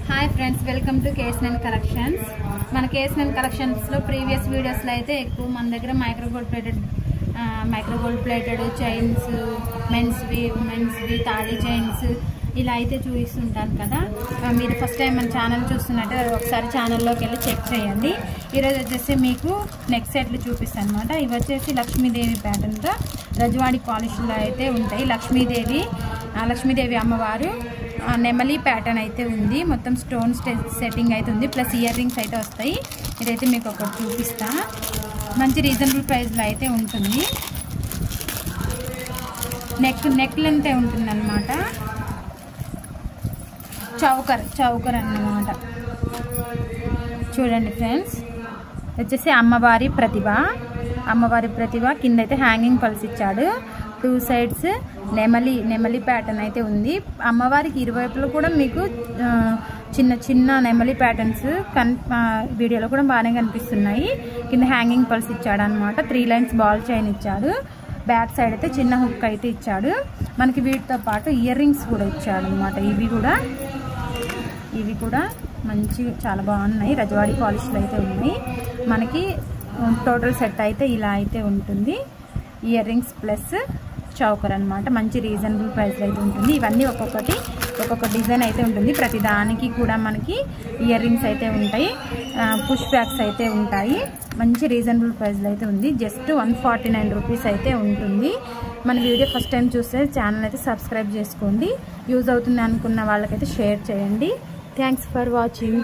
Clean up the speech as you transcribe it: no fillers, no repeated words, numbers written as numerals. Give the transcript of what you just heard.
Hi friends, welcome to KSN collections. మన KSN కలెక్షన్స్లో previous వీడియోస్లో అయితే ఎక్కువ మన దగ్గర మైక్రో గోల్డ్ ప్లేటెడ్ చైన్స్, మెన్స్వి, ఉమెన్స్వి, తాళీ చైన్స్ ఇలా అయితే చూపిస్తుంటాను కదా. మీరు ఫస్ట్ టైం మన ఛానల్ చూస్తున్నట్టే ఒకసారి ఛానల్లోకి వెళ్ళి చెక్ చేయండి. ఈరోజు వచ్చేసి మీకు నెక్ సెట్లు చూపిస్తాను అనమాట. ఇవి వచ్చేసి లక్ష్మీదేవి ప్యాటర్న్తో రజవాడి పాలిష్లో అయితే ఉంటాయి. లక్ష్మీదేవి అమ్మవారు నెమలి ప్యాటర్న్ అయితే ఉంది. మొత్తం స్టోన్ సెట్టింగ్ అయితే ఉంది, ప్లస్ ఇయర్ రింగ్స్ అయితే వస్తాయి. ఇదైతే మీకు ఒకటి చూపిస్తా. మంచి రీజనబుల్ ప్రైస్లో అయితే ఉంటుంది. నెక్ లెంత్ ఉంటుంది అనమాట. చౌకర్ అన్నమాట. చూడండి ఫ్రెండ్స్, వచ్చేసి అమ్మవారి ప్రతిభ కింద అయితే హ్యాంగింగ్ పల్స్ ఇచ్చాడు. 2 సైడ్స్ నెమలి ప్యాటర్న్ అయితే ఉంది. అమ్మవారికి ఇరువైపులో కూడా మీకు చిన్న నెమలి ప్యాటర్న్స్ వీడియోలో కూడా బాగానే కనిపిస్తున్నాయి. కింద హ్యాంగింగ్ పల్స్ ఇచ్చాడు అనమాట. 3 లైన్స్ బాల్ చైన్ ఇచ్చాడు. బ్యాక్ సైడ్ అయితే చిన్న హుక్ అయితే ఇచ్చాడు. మనకి వీటితో పాటు ఇయర్ రింగ్స్ కూడా ఇచ్చాడు అనమాట. ఇవి కూడా మంచి చాలా బాగున్నాయి. రజవాడి పాలిష్లు అయితే ఉన్నాయి. మనకి టోటల్ సెట్ అయితే ఇలా అయితే ఉంటుంది. ఇయర్ రింగ్స్ ప్లస్ చౌకర్ అనమాట. మంచి రీజనబుల్ ప్రైస్లో అయితే ఉంటుంది. ఇవన్నీ ఒక్కొక్క డిజైన్ అయితే ఉంటుంది. ప్రతి దానికి కూడా మనకి ఇయర్ రింగ్స్ అయితే ఉంటాయి, పుష్ బ్యాక్స్ అయితే ఉంటాయి. మంచి రీజనబుల్ ప్రైస్లో అయితే ఉంది. జస్ట్ 149 రూపీస్ అయితే ఉంటుంది. మన వీడియో ఫస్ట్ టైం చూస్తే ఛానల్ అయితే సబ్స్క్రైబ్ చేసుకోండి. యూజ్ అవుతుంది అనుకున్న వాళ్ళకైతే షేర్ చేయండి. Thanks for watching.